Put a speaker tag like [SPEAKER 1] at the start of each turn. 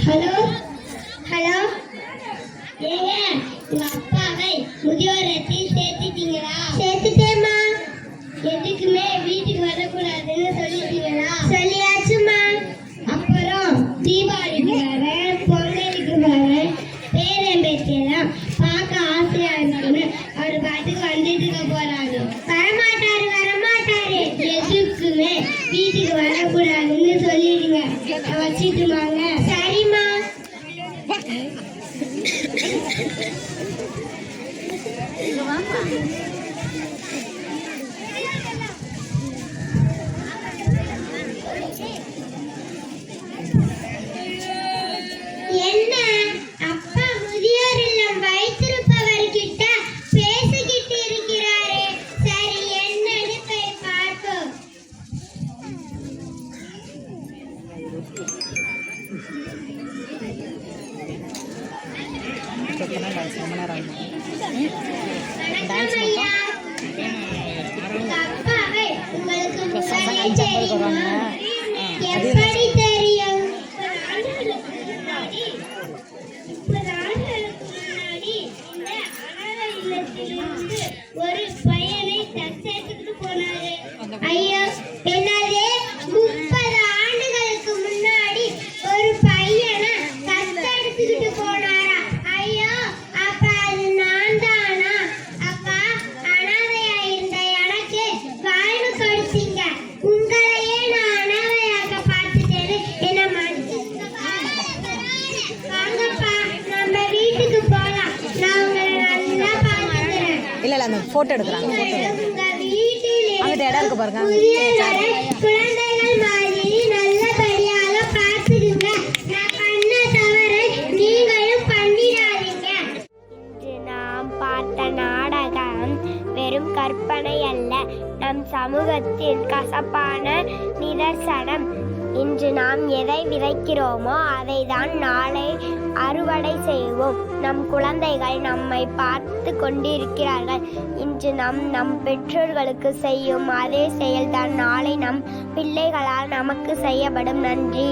[SPEAKER 1] Hello hello, ஏங்க உங்க அப்பாவை முதியோர் இல்லத்தில் சேர்த்துட்டீங்களா? சேர்த்துட்டேம்மா. எதுக்குமே வீட்டுக்கு வரக்கூடாதுன்னு சொல்லிட்டீங்களா? சொல்லியாச்சுமா. அப்புறம் தீபாவளிக்கு வரேன், பொங்கலுக்கு வரேன், பேரன் பேத்தியெல்லாம் பார்க்க ஆசையா இருக்குன்னு அவர் பாட்டுக்கு வந்துட்டு இருக்க போறாங்க. வரமாட்டாரு வரமாட்டாரு. எதுக்குமே வீட்டுக்கு வரக்கூடாதுன்னு சொல்லிடுங்க. வச்சுட்டுமாங்க? சரிம்மா. என்ன அப்பா முதியோர் இல்லம் வைத்திருப்பவர்கிட்ட பேசிக்கிட்டு இருக்கிறாரே. சரி, என்னன்னு போய் பார்ப்போம். அப்பாவை உங்களுக்கு எப்படி தெரியும்? ஒரு பையனை தத்தெடுத்துட்டு போனாரு. ஐயோ, என்னது? 30 ஆண்டுகளுக்கு முன்னாடி ஒரு பையனை தத்தெடுத்துக்கிட்டு போனாரா? ஐயோ, அப்ப அது நான் தானா? அப்பா, அனாதையா இருந்த எனக்கு வாழ்வு கொடுத்தீங்க. உங்களையே நான் அனாதையாக பார்த்துட்டேன்னு என்ன மன்னிச்சுங்க. வாங்கப்பா, நம்ம வீட்டுக்கு போலாம். நான் உங்களை நல்லா பார்த்துக்கிறேன்.
[SPEAKER 2] இல்ல அந்த போட்டோ எடுக்கறாங்க. அங்க இடம் இருக்கு பாருங்க.
[SPEAKER 1] குழந்தைகள் மாதிரி நல்லபடியாக பார்த்துடுங்க. நான் பண்ண தவறை நீங்களும் பண்ணிடாதீங்க. இன்று நாம் பார்த்த நாடகம் வெறும் கற்பனை அல்ல, நம் சமூகத்தின் கசப்பான நிதர்சனம். இன்று நாம் எதை விதைக்கிறோமோ அதை தான் நாளை அறுவடை செய்வோம். நம் குழந்தைகள் நம்மை பார்த்து கொண்டிருக்கிறார்கள். இன்று நம் பெற்றோர்களுக்கு செய்யும் அதே செயல்தான் நாளை நம் பிள்ளைகளால் நமக்கு செய்யப்படும். நன்றி.